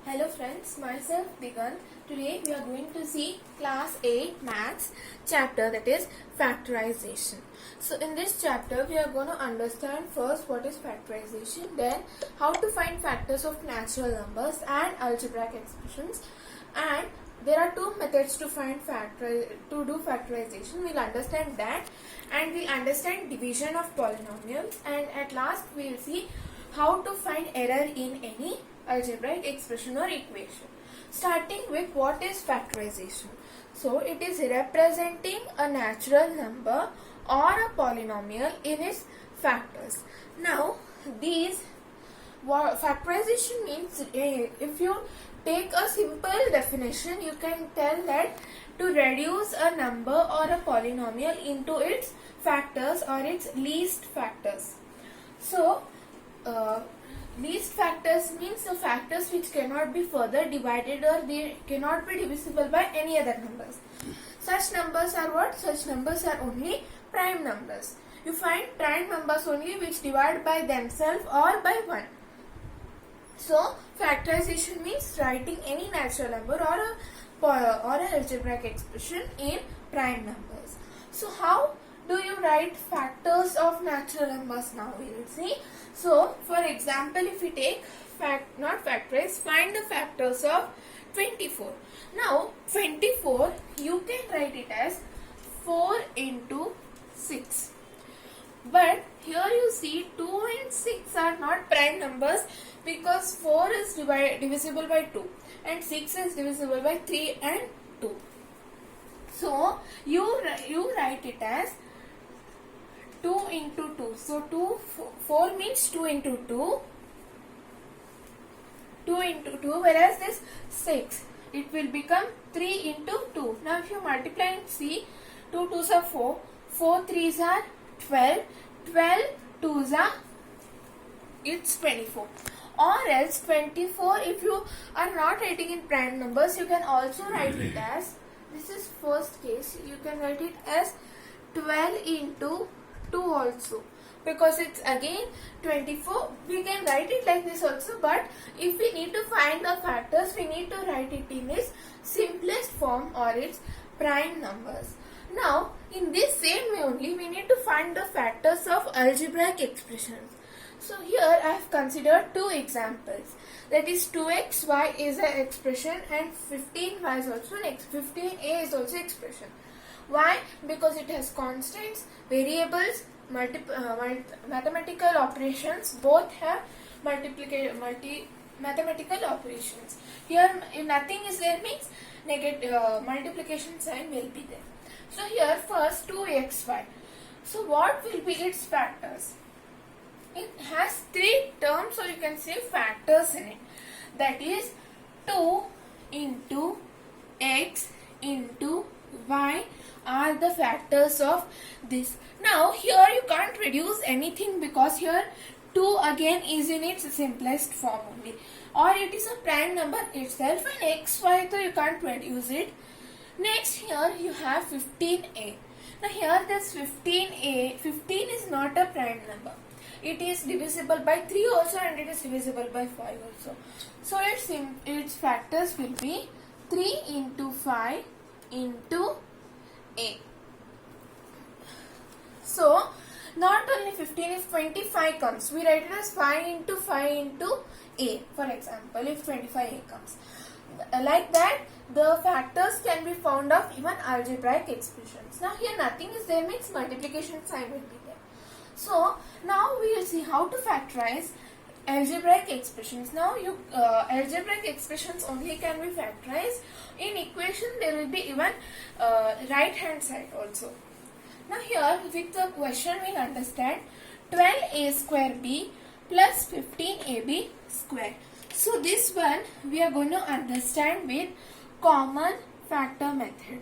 Hello friends, myself Digant. Today we are going to see class 8 maths chapter, that is factorization. So in this chapter we are going to understand first what is factorization, then how to find factors of natural numbers and algebraic expressions, and there are two methods to find do factorization. We'll understand that, and we'll understand division of polynomials, and at last we'll see how to find error in any algebraic expression or equation. Starting with what is factorization. So it is representing a natural number or a polynomial in its factors. Now these factorization means, if you take a simple definition, you can tell that to reduce a number or a polynomial into its factors or its least factors. So least factors means the factors which cannot be further divided or they cannot be divisible by any other numbers. Such numbers are what? Such numbers are only prime numbers. You find prime numbers only which divide by themselves or by 1. So factorization means writing any natural number or an algebraic expression in prime numbers. So how do you write factors of natural numbers now? We will see. So for example, if we take find the factors of 24. Now 24 you can write it as 4 into 6. But here you see 2 and 6 are not prime numbers because 4 is divisible by 2 and 6 is divisible by 3 and 2. So you write it as 2 into 2. So 4 means 2 into 2. 2 into 2, whereas this 6, it will become 3 into 2. Now if you multiply and see, 2 2s are 4, 4 3s are 12, 12 2s are, it's 24. Or else 24, if you are not writing in prime numbers, you can also write it as, this is first case, you can write it as 12 into 2 also, because it's again 24. We can write it like this also, but if we need to find the factors, we need to write it in its simplest form or its prime numbers. Now in this same way only we need to find the factors of algebraic expressions. So here I have considered two examples, that is 2xy is an expression and 15y is also an 15a is also expression. Why? Because it has constants, variables, mathematical operations, both have mathematical operations. Here if nothing is there means multiplication sign will be there. So here first 2xy. So what will be its factors? It has three terms, or you can say factors in it. That is 2 into x into y are the factors of this. Now here you can't reduce anything because here 2 again is in its simplest form only, or it is a prime number itself, and xy, so you can't reduce it. Next here you have 15a. Now here this 15a, 15 is not a prime number. It is divisible by 3 also and it is divisible by 5 also. So its factors will be 3 into 5 into a. So not only 15, if 25 comes, we write it as 5 into 5 into a. For example, if 25a comes. Like that, the factors can be found of even algebraic expressions. Now here nothing is there means multiplication sign will be there. So now we will see how to factorize algebraic expressions. Now algebraic expressions only can be factorized. In equation there will be even right hand side also. Now here with the question we will understand 12a square b plus 15ab square. So this one we are going to understand with common factor method.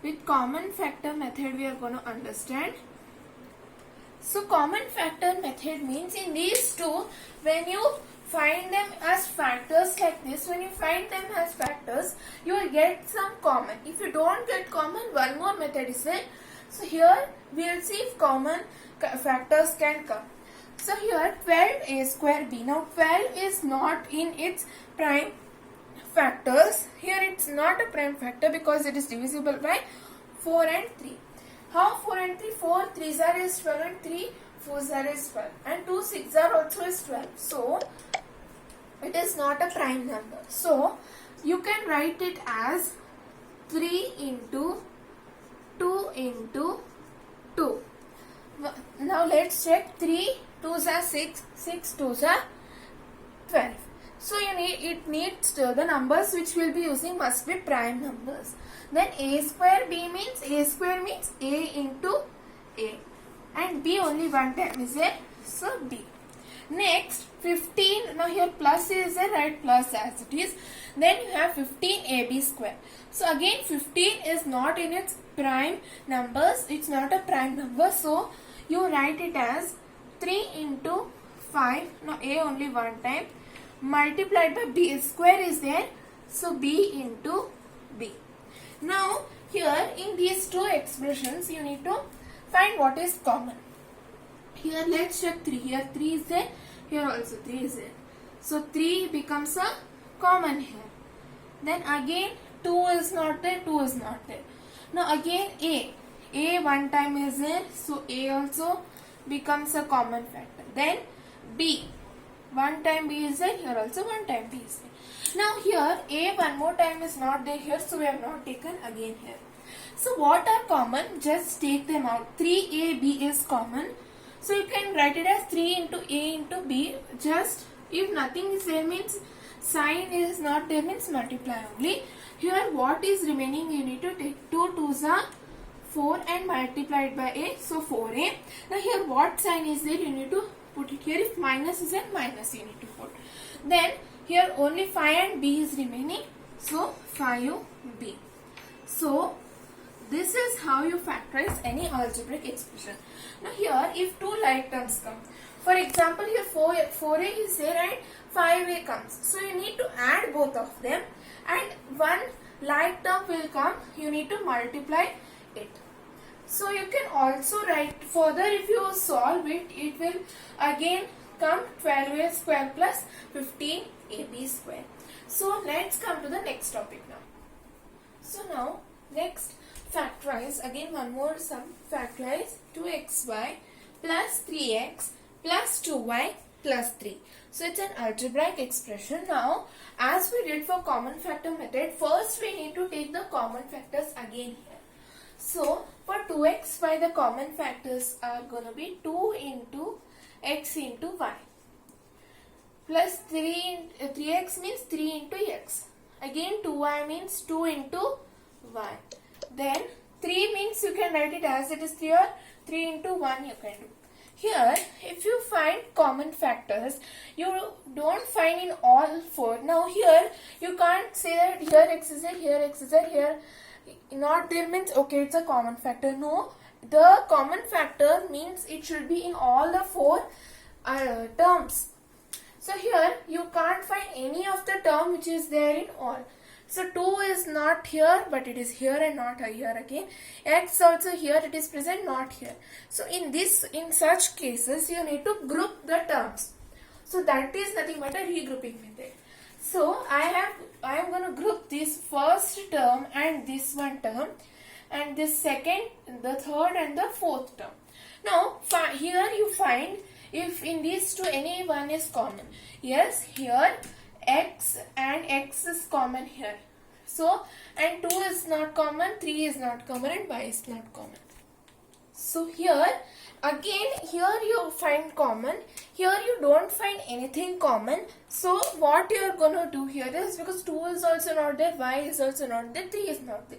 With common factor method we are going to understand. So common factor method means in these two, when you find them as factors like this, when you find them as factors, you will get some common. If you don't get common, one more method is there. So here we will see if common factors can come. So here 12a square b. Now 12 is not in its prime factors. Here it's not a prime factor because it is divisible by 4 and 3. How 4 and 3? 4 3s are is 12 and 3 4s are is 12 and 2 6s are also is 12. So it is not a prime number. So you can write it as 3 into 2 into 2. Now let's check. 3 2s are 6, 6 2s are 12. So it needs the numbers which we'll be using must be prime numbers. Then a square b means a into a, and b only one time is there, so b. Next 15. Now here plus is there, write plus as it is. Then you have 15ab square. So again 15 is not in its prime numbers. It's not a prime number. So you write it as 3 into 5. Now a only one time multiplied by b square is there. So b into b. Now here in these two expressions you need to find what is common. Here let's check 3. Here 3 is there. Here also 3 is there. So 3 becomes a common here. Then again 2 is not there. 2 is not there. Now again a one time is there. So a also becomes a common factor. Then b, one time b is there. Here also one time b is there. Now here a one more time is not there here. So we have not taken again here. So what are common? Just take them out. 3ab is common. So you can write it as 3 into a into b. Just if nothing is there means sign is not there means multiply only. Here what is remaining you need to take 2 2s are 4 and multiplied by a. So 4a. Now here what sign is there you need to put it here. If minus is there minus you need to put. Then here only 5 and b is remaining. So 5b. So this is how you factorize any algebraic expression. Now here if two like terms come, for example here 4a is there and 5a comes. So you need to add both of them and one like term will come. You need to multiply it. So you can also write further if you solve it, it will again come 12a square plus 15ab square. So let's come to the next topic now. So now next factorize again one more sum. Factorize 2xy plus 3x plus 2y plus 3. So it's an algebraic expression. Now as we did for common factor method, first we need to take the common factors again here. So for 2xy the common factors are going to be 2 into x into y plus 3x means 3 into x. Again 2y means 2 into y. Then 3 means you can write it as it is 3 or 3 into 1 you can do. Here if you find common factors, you don't find in all 4. Now here you can't say that here x is there, here x is there, here not there means okay it's a common factor. No, the common factor means it should be in all the 4 terms. So here you can't find any of the term which is there in all. So 2 is not here but it is here and not here again. X also here it is present not here. So in such cases you need to group the terms. So that is nothing but a regrouping method. So I am going to group this first term and this one term and this second, the third and the fourth term. Now here you find if in these two any one is common. Yes, here x and x is common here. So and 2 is not common, 3 is not common and y is not common. So here again here you find common, here you don't find anything common. So what you are going to do here is, because 2 is also not there, y is also not there, 3 is not there.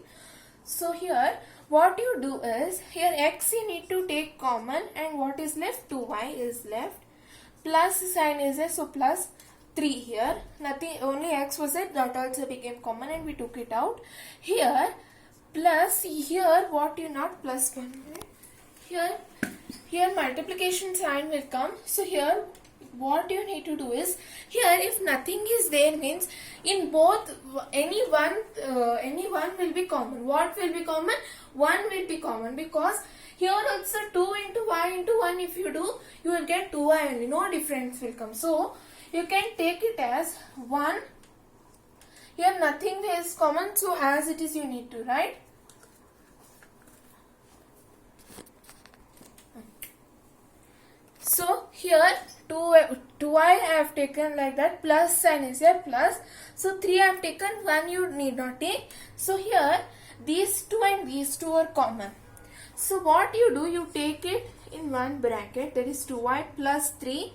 So here what you do is, here x you need to take common and what is left, 2y is left, plus sign is there, so plus 3 here, nothing, only x was there, that also became common and we took it out. Here plus here what you not plus 1, here multiplication sign will come. So here what you need to do is, here if nothing is there means in both any one will be common. What will be common? 1 will be common, because Here also 2 into y into 1 if you do, you will get 2y only, no difference will come. So you can take it as 1. Here nothing is common, so as it is you need to write. So here 2y I have taken like that, plus sign is here, plus. So 3 I have taken, 1 you need not take. So here these 2 and these 2 are common. So what you do, you take it in one bracket, that is 2y plus 3,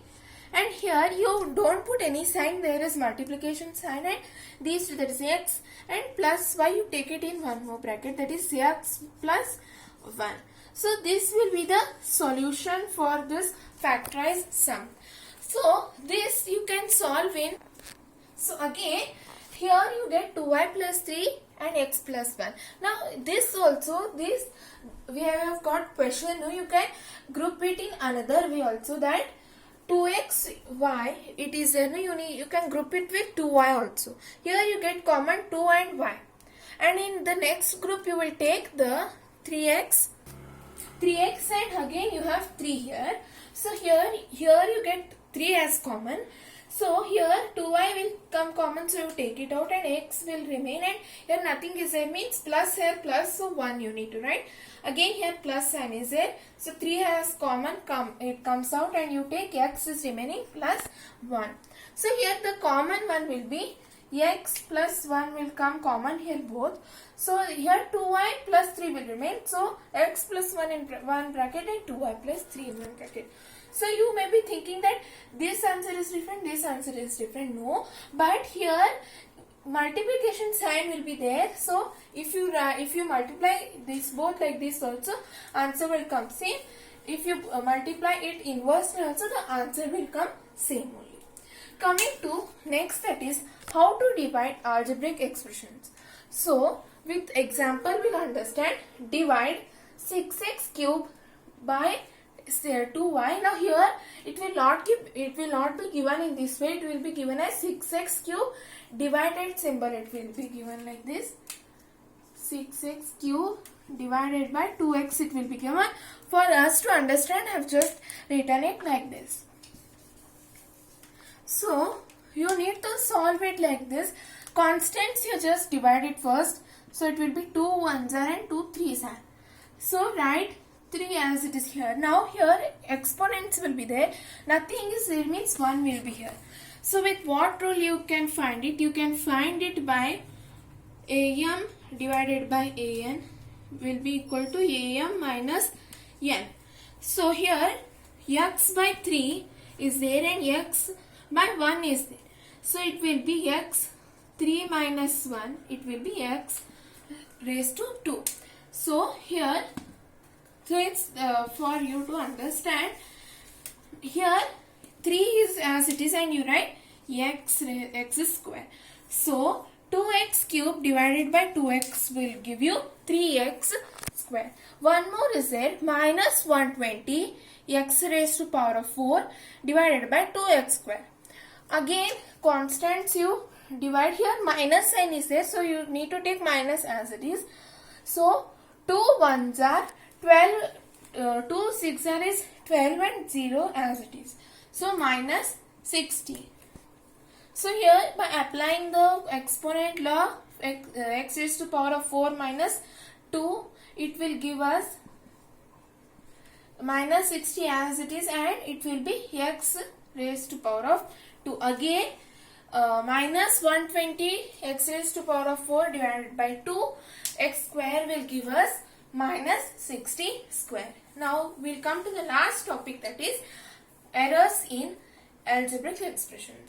and here you don't put any sign, there is multiplication sign, and these two, that is x, and plus y you take it in one more bracket, that is x plus 1. So this will be the solution for this factorized sum. So this you can solve in, so again here you get 2y plus 3 and x plus 1. Now this also, this we have got question, you can group it in another way also, that 2xy, it is you can group it with 2y also. Here you get common 2 and y, and in the next group you will take the 3x and again you have 3 here. So here you get 3 as common. So here 2y will come common, so you take it out and x will remain, and here nothing is there, means plus here plus, so 1 you need to write. Again here plus sign is there, so 3 has common, it comes out and you take x is remaining plus 1. So here the common one will be x plus 1 will come common here both. So here 2y plus 3 will remain, so x plus 1 in one bracket and 2y plus 3 in one bracket. So you may be thinking that this answer is different, this answer is different. No, but here multiplication sign will be there. So if you multiply this both like this also, answer will come same. If you multiply it inversely also, the answer will come same only. Coming to next, that is how to divide algebraic expressions. So with example we'll understand. Divide 6x cube by 2y. Now here it will not be given in this way, it will be given as 6x cube divided symbol, it will be given like this, 6x cube divided by 2x it will be given. For us to understand, I have just written it like this. So you need to solve it like this. Constants you just divide it first, so it will be 2 1s are and 2 3s are. So write 3 as it is here. Now here exponents will be there, nothing is there, means 1 will be here. So with what rule you can find it? You can find it by am divided by an will be equal to am minus n. So here x by 3 is there and x by 1 is there. So it will be x 3 minus 1, it will be x raised to 2. So here, so it's for you to understand, here 3 is as it is and you write x square. So 2x cube divided by 2x will give you 3x square. One more is there, minus 120 x raised to power of 4 divided by 2x square. Again constants you divide, here minus sign is there, so you need to take minus as it is. So 2 1s are 12, 2 6 are is 12 and 0 as it is. So minus 60. So here by applying the exponent law, x raised to power of 4 minus 2, it will give us minus 60 as it is, and it will be x raised to power of 2. Again minus 120 x raised to power of 4 divided by 2 x square will give us minus 60 square. Now we'll come to the last topic, that is errors in algebraic expressions.